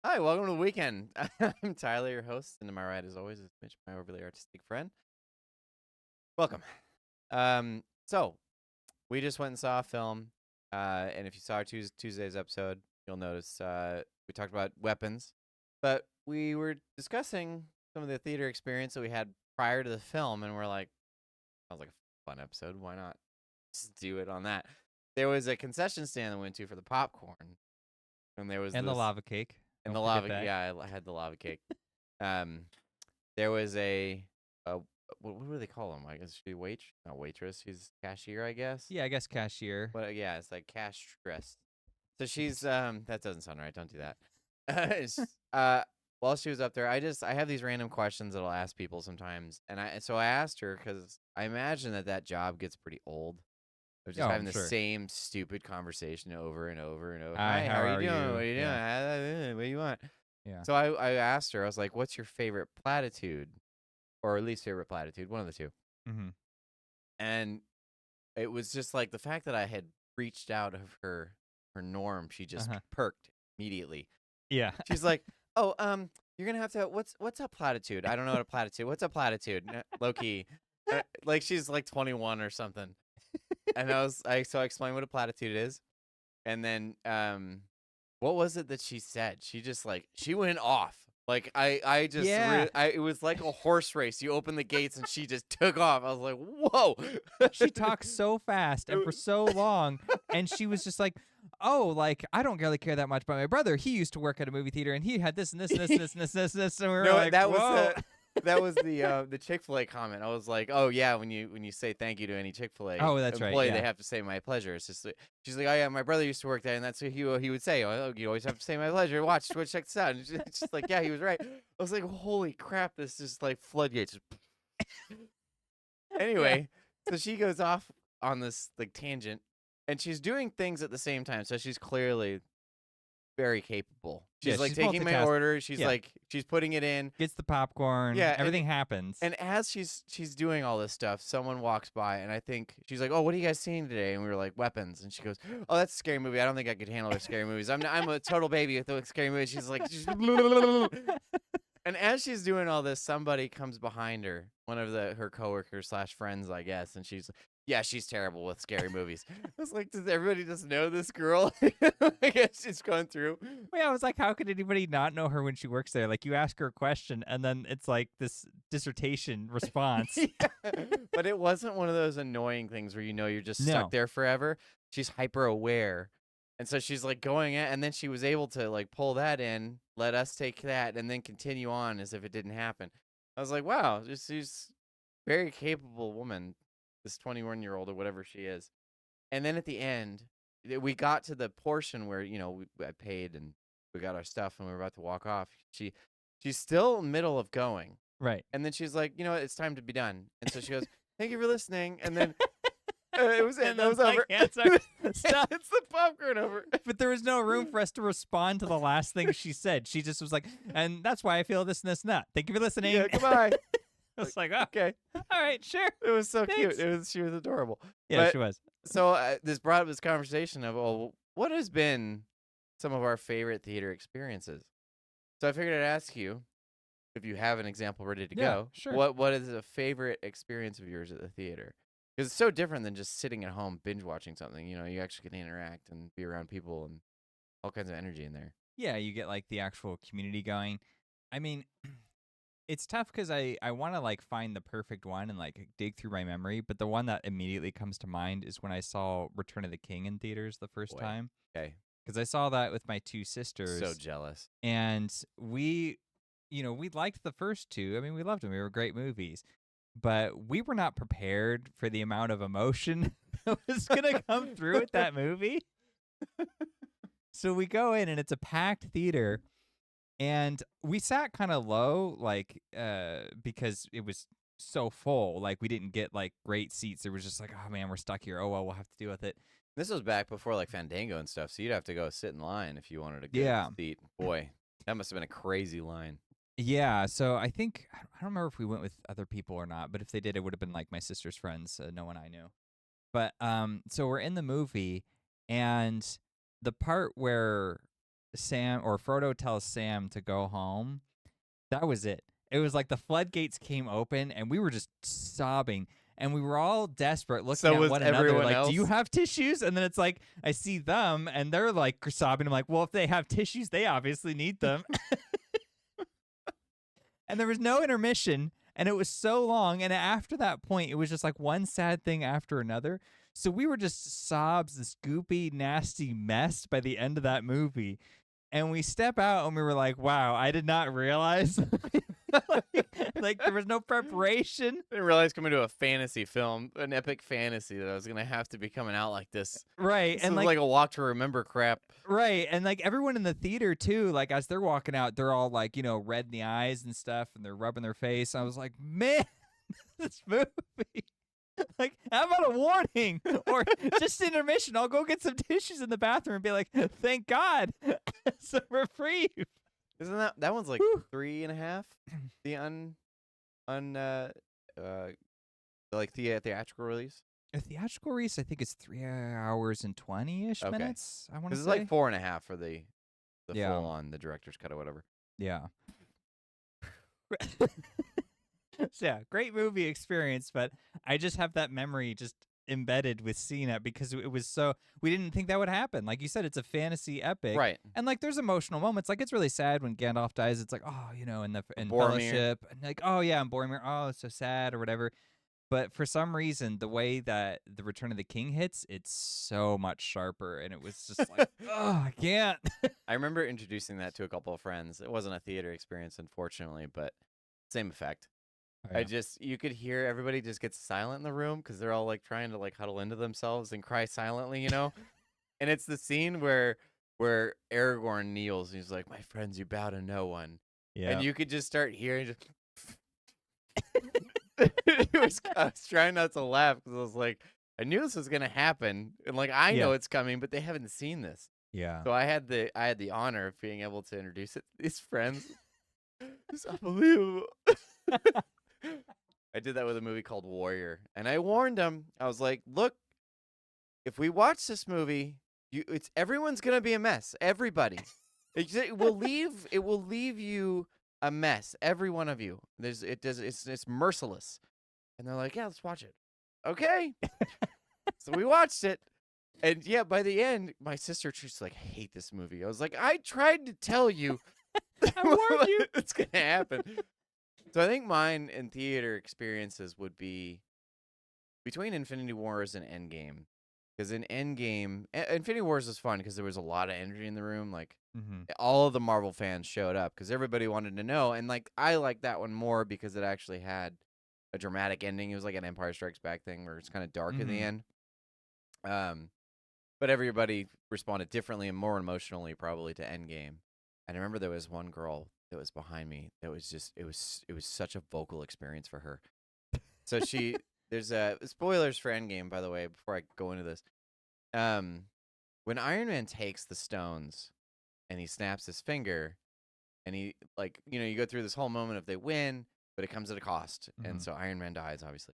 Hi, welcome to the weekend. I'm Tyler, your host, and to my right, as always, is Mitch, my overly artistic friend. Welcome. So we just went and saw a film, and if you saw our Tuesday's episode, you'll notice we talked about weapons, but we were discussing some of the theater experience that we had prior to the film, and we're like, sounds like a fun episode. Why not just do it on that? There was a concession stand that we went to for the popcorn, and there was And the this lava cake. and Don't the forget lava. that. Yeah, I had the lava cake. Um, there was a what do they call him? I guess she not waitress. She's cashier, I guess. Yeah, I guess cashier. But yeah, it's like castress. So she's that doesn't sound right. Don't do that. While she was up there, I have these random questions that I'll ask people sometimes, and I asked her because I imagine that job gets pretty old of just Oh, having I'm the sure. same stupid conversation over and over and over. Hi, Hi, how how are you are doing? you? What are you doing? Yeah. What do you want? Yeah. So I asked her, I was like, what's your favorite platitude? Or least favorite platitude, one of the two. Mm-hmm. And it was just like the fact that I had reached out of her norm, she just Uh-huh. perked immediately. Yeah. She's like, "Oh, you're gonna have to what's a platitude? I don't know what a platitude. What's a platitude? Low key, like she's like 21 or something." And I explained what a platitude is, and then what was it that she said? She just like she went off. Like I just Yeah. it was like a horse race. You open the gates and she just took off. I was like, "Whoa!" She talks so fast and for so long, and she was just like, "Oh, like I don't really care that much about my brother. He used to work at a movie theater, and he had this and this and this and this and this and this." And we were No, like, "Whoa." that was the Chick-fil-A comment. I was like, "Oh yeah, when you say thank you to any Chick-fil-A Oh, that's right. employee, they Yeah. have to say my pleasure." It's just she's like, "Oh yeah, my brother used to work there, and that's what he would say. Oh, you always have to say my pleasure. Watch, check this out." And it's just like, yeah, he was right. I was like, "Holy crap, this is like floodgates." Yeah. Anyway, so she goes off on this like tangent, and she's doing things at the same time. So she's clearly very capable. Yeah. She's like She's taking my multitasking. order. She's Yeah. like she's putting it in. Gets the popcorn. Yeah, Everything happens. and as she's doing all this stuff, someone walks by, and I think she's like, "Oh, what are you guys seeing today?" And we were like, "Weapons." And she goes, "Oh, that's a scary movie. I don't think I could handle the scary movies. I'm a total baby with the scary movies." She's like, and as she's doing all this, somebody comes behind her, one of her coworkers slash friends, I guess, and yeah, she's terrible with scary movies. I was like, does everybody just know this girl? I guess she's going through. Yeah, I was like, how could anybody not know her when she works there? Like, you ask her a question, and then it's like this dissertation response. Yeah. But it wasn't one of those annoying things where you're just No. stuck there forever. She's hyper aware. And so she's like going at, and then she was able to like pull that in, let us take that, and then continue on as if it didn't happen. I was like, wow, she's very capable woman, this 21-year-old or whatever she is. And then at the end, we got to the portion where, I paid and we got our stuff and we were about to walk off. She's still middle of going. Right. And then she's like, you know what? It's time to be done. And so she goes, thank you for listening. And then And that was then, over. like, stop. It's the popcorn over. But there was no room for us to respond to the last thing she said. She just was like, and that's why I feel this and this and that. Thank you for listening. Yeah, goodbye. I was like, oh, Okay. all right, sure. It was so Thanks. cute. She was adorable. Yeah, But she was. so this brought up this conversation of, well, what has been some of our favorite theater experiences? So I figured I'd ask you, if you have an example ready to Yeah, go, sure. what is a favorite experience of yours at the theater? Because it's so different than just sitting at home binge watching something. You actually get to interact and be around people and all kinds of energy in there. Yeah, you get like the actual community going. I mean, it's tough because I want to like find the perfect one and like dig through my memory. But the one that immediately comes to mind is when I saw Return of the King in theaters the first Boy. time. Okay. Because I saw that with my two sisters. So jealous. And we liked the first two. I mean, we loved them. They were great movies. But we were not prepared for the amount of emotion that was going to come through with that movie. So we go in, and it's a packed theater. And we sat kind of low, like, because it was so full. Like, we didn't get, like, great seats. It was just like, oh, man, we're stuck here. Oh, well, we'll have to deal with it. This was back before, like, Fandango and stuff, so you'd have to go sit in line if you wanted a good Yeah. seat. Boy, that must have been a crazy line. Yeah, so I think I don't remember if we went with other people or not, but if they did, it would have been like my sister's friends, no one I knew. But so we're in the movie, and the part where Frodo tells Sam to go home, that was it. It was like the floodgates came open and we were just sobbing. And we were all desperate looking So at was one another everyone like, do you else? have tissues? And then it's like, I see them and they're like sobbing. I'm like, well, if they have tissues, they obviously need them. And there was no intermission. And it was so long. And after that point, it was just like one sad thing after another. So we were just sobs, this goopy, nasty mess by the end of that movie. And we step out and we were like, wow, I did not realize like there was no preparation. I didn't realize coming to a fantasy film, an epic fantasy, that I was gonna have to be coming out like this. Right. This And is like a walk to remember crap. right. And like everyone in the theater too, like as they're walking out, they're all like, red in the eyes and stuff and they're rubbing their face. I was like, man, this movie. Like, how about a warning or just intermission? I'll go get some tissues in the bathroom and be like, thank God, it's a reprieve. Isn't that one's like Whew. 3.5? The like the theatrical release. A theatrical release, I think it's 3 hours and 20-ish Okay. minutes. I want to This is say. like 4.5 for the Yeah. full on the director's cut or whatever. Yeah. So, yeah, great movie experience, but I just have that memory just embedded with seeing it because it was so we didn't think that would happen. Like you said, it's a fantasy epic, Right. and like there's emotional moments. Like it's really sad when Gandalf dies. It's like, oh, in Boromir. Fellowship, and like, oh yeah, and Boromir, oh, it's so sad or whatever. But for some reason, the way that the Return of the King hits, it's so much sharper, and it was just like, oh, I can't. I remember introducing that to a couple of friends. It wasn't a theater experience, unfortunately, but same effect. Oh, yeah. You could hear everybody just get silent in the room because they're all like trying to like huddle into themselves and cry silently, And it's the scene where Aragorn kneels and he's like, "My friends, you bow to no one," and you could just start hearing just. I was trying not to laugh because I was like, I knew this was gonna happen, and like I know it's coming, but they haven't seen this. Yeah. So I had the honor of being able to introduce it to these friends. It's unbelievable. I did that with a movie called Warrior, and I warned them. I was like, "Look, if we watch this movie, everyone's gonna be a mess. Everybody, it will leave you a mess. Every one of you. It's merciless." And they're like, "Yeah, let's watch it." Okay. So we watched it, and yeah, by the end, my sister just like, "I hate this movie." I was like, "I tried to tell you." I warned you. It's gonna happen. So I think mine in theater experiences would be between Infinity Wars and Endgame. Because in Endgame, Infinity Wars was fun because there was a lot of energy in the room. Like, all of the Marvel fans showed up because everybody wanted to know. And, like, I like that one more because it actually had a dramatic ending. It was like an Empire Strikes Back thing where it's kind of dark at the end. But everybody responded differently and more emotionally probably to Endgame. And I remember there was one girl that was behind me that was just it was such a vocal experience for her. So there's spoilers for Endgame, by the way, before I go into this. When Iron Man takes the stones and he snaps his finger and he you go through this whole moment of they win, but it comes at a cost. And so Iron Man dies, obviously.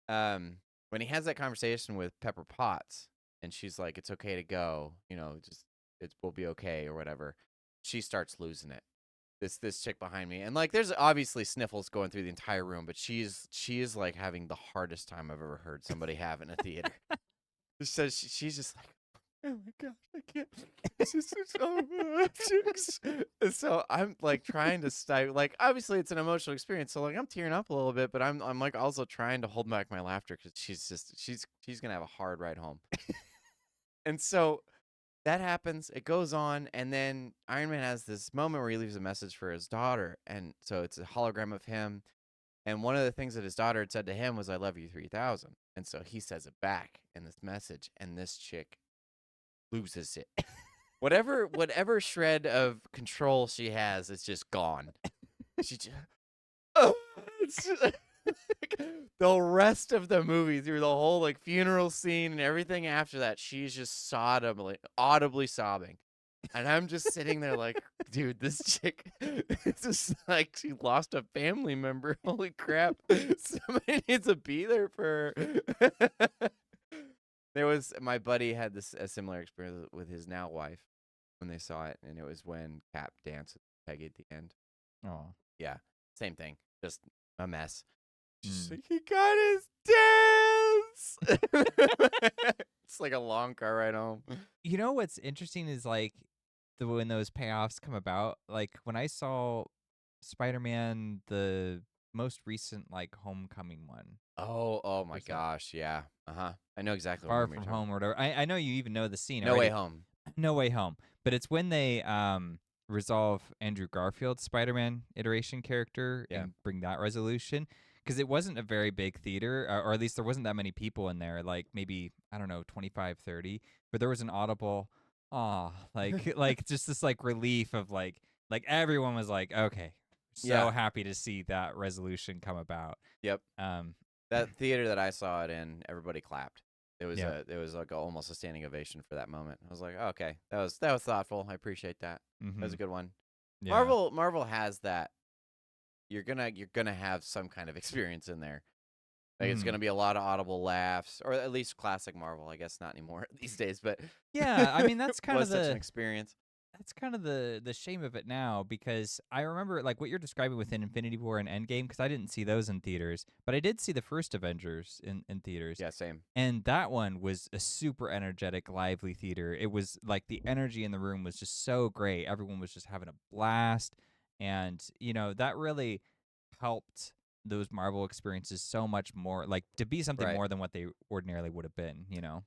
When he has that conversation with Pepper Potts and she's like, "It's okay to go, we'll be okay," or whatever. She starts losing it. This chick behind me, and like there's obviously sniffles going through the entire room, but she is like having the hardest time I've ever heard somebody have in a theater. So she's just like, "Oh my gosh, I can't. This is so much." And so I'm like trying to stifle. Like obviously it's an emotional experience, so like I'm tearing up a little bit, but I'm like also trying to hold back my laughter because she's gonna have a hard ride home. And so that happens. It goes on, and then Iron Man has this moment where he leaves a message for his daughter, and so it's a hologram of him. And one of the things that his daughter had said to him was, "I love you 3000." And so he says it back in this message, and this chick loses it. Whatever shred of control she has is just gone. She just, the rest of the movie, through the whole like funeral scene and everything after that, she's just audibly sobbing. And I'm just sitting there like, dude, this chick, it's just like she lost a family member. Holy crap. Somebody needs to be there for her. My buddy had a similar experience with his now wife. when they saw it, and it was when Cap danced with Peggy at the end. Oh. Yeah, same thing, just a mess. She's Mm. like, he got his dance. It's like a long car ride home. You know what's interesting is like when those payoffs come about. Like when I saw Spider-Man, the most recent like Homecoming one, Oh my was that gosh, yeah. I know exactly what Far movie you're From talking Home about. or whatever. I know you even know the scene No Way already. Home. No Way Home. But it's when they resolve Andrew Garfield's Spider-Man iteration character Yeah. and bring that resolution. Because it wasn't a very big theater, or at least there wasn't that many people in there, like maybe, I don't know, 25, 30. But there was an audible, like just this like relief of like everyone was like, okay, so Yeah. happy to see that resolution come about. Yep. Um, That theater that I saw it in, everybody clapped. It was yeah. like almost a standing ovation for that moment. I was like, oh, okay, that was thoughtful. I appreciate that. That was Mm-hmm. a good one. Yeah. Marvel has that. You're gonna have some kind of experience in there. Like it's Mm-hmm. gonna be a lot of audible laughs, or at least classic Marvel. I guess not anymore these days, but Yeah, I mean it that's kind of was such an experience. the shame of it now, because I remember like what you're describing within Infinity War and Endgame, because I didn't see those in theaters, but I did see the first Avengers in theaters. Yeah, same. And that one was a super energetic, lively theater. It was like the energy in the room was just so great. Everyone was just having a blast. And, that really helped those Marvel experiences so much more, like to be something Right. more than what they ordinarily would have been.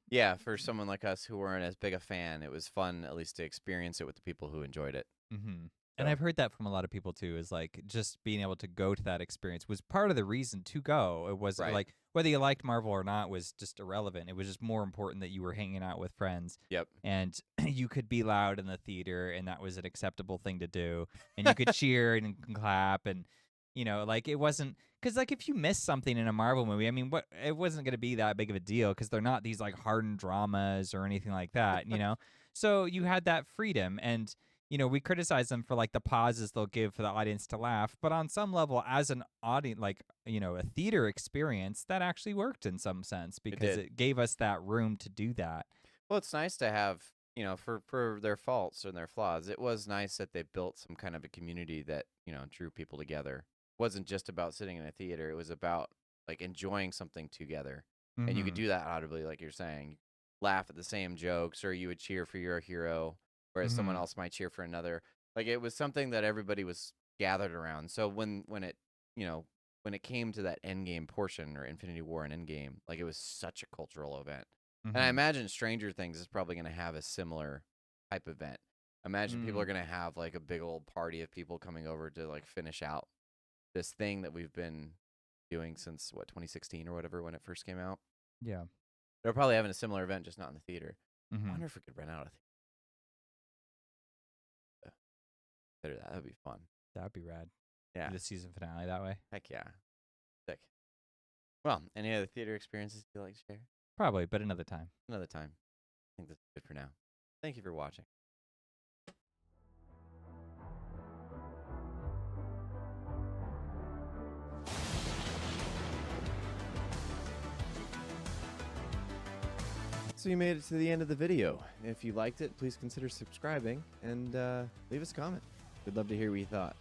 Yeah, for someone like us who weren't as big a fan, it was fun at least to experience it with the people who enjoyed it. Mm-hmm. And So, I've heard that from a lot of people too, is like just being able to go to that experience was part of the reason to go. It was right. like whether you liked Marvel or not was just irrelevant. It was just more important that you were hanging out with friends Yep. and you could be loud in the theater and that was an acceptable thing to do. And you could cheer and clap and like it wasn't because like if you miss something in a Marvel movie, I mean, it wasn't going to be that big of a deal because they're not these like hardened dramas or anything like that. So you had that freedom and we criticize them for like the pauses they'll give for the audience to laugh, but on some level, as an audience, like a theater experience, that actually worked in some sense because it gave us that room to do that. Well, it's nice to have, for their faults and their flaws. It was nice that they built some kind of a community that drew people together. It wasn't just about sitting in a theater. It was about like enjoying something together, and you could Mm-hmm. do that audibly, like you're saying, laugh at the same jokes, or you would cheer for your hero, whereas someone Mm-hmm. else might cheer for another. Like it was something that everybody was gathered around. So when it when it came to that Endgame portion or Infinity War and Endgame, like it was such a cultural event. And I Mm-hmm. imagine Stranger Things is probably going to have a similar type event. Imagine people are Mm. going to have like a big old party of people coming over to like finish out this thing that we've been doing since 2016 or whatever when it first came out. Yeah. They're probably having a similar event, just not in the theater. I Mm-hmm. wonder if we could rent out a theater. That would be fun. That'd be rad. Yeah. Do the season finale that way. Heck yeah. Sick. Well, any other theater experiences you'd like to share? Probably, but another time. Another time. I think that's good for now. Thank you for watching. So you made it to the end of the video. If you liked it, please consider subscribing and leave us a comment. We'd love to hear what you thought.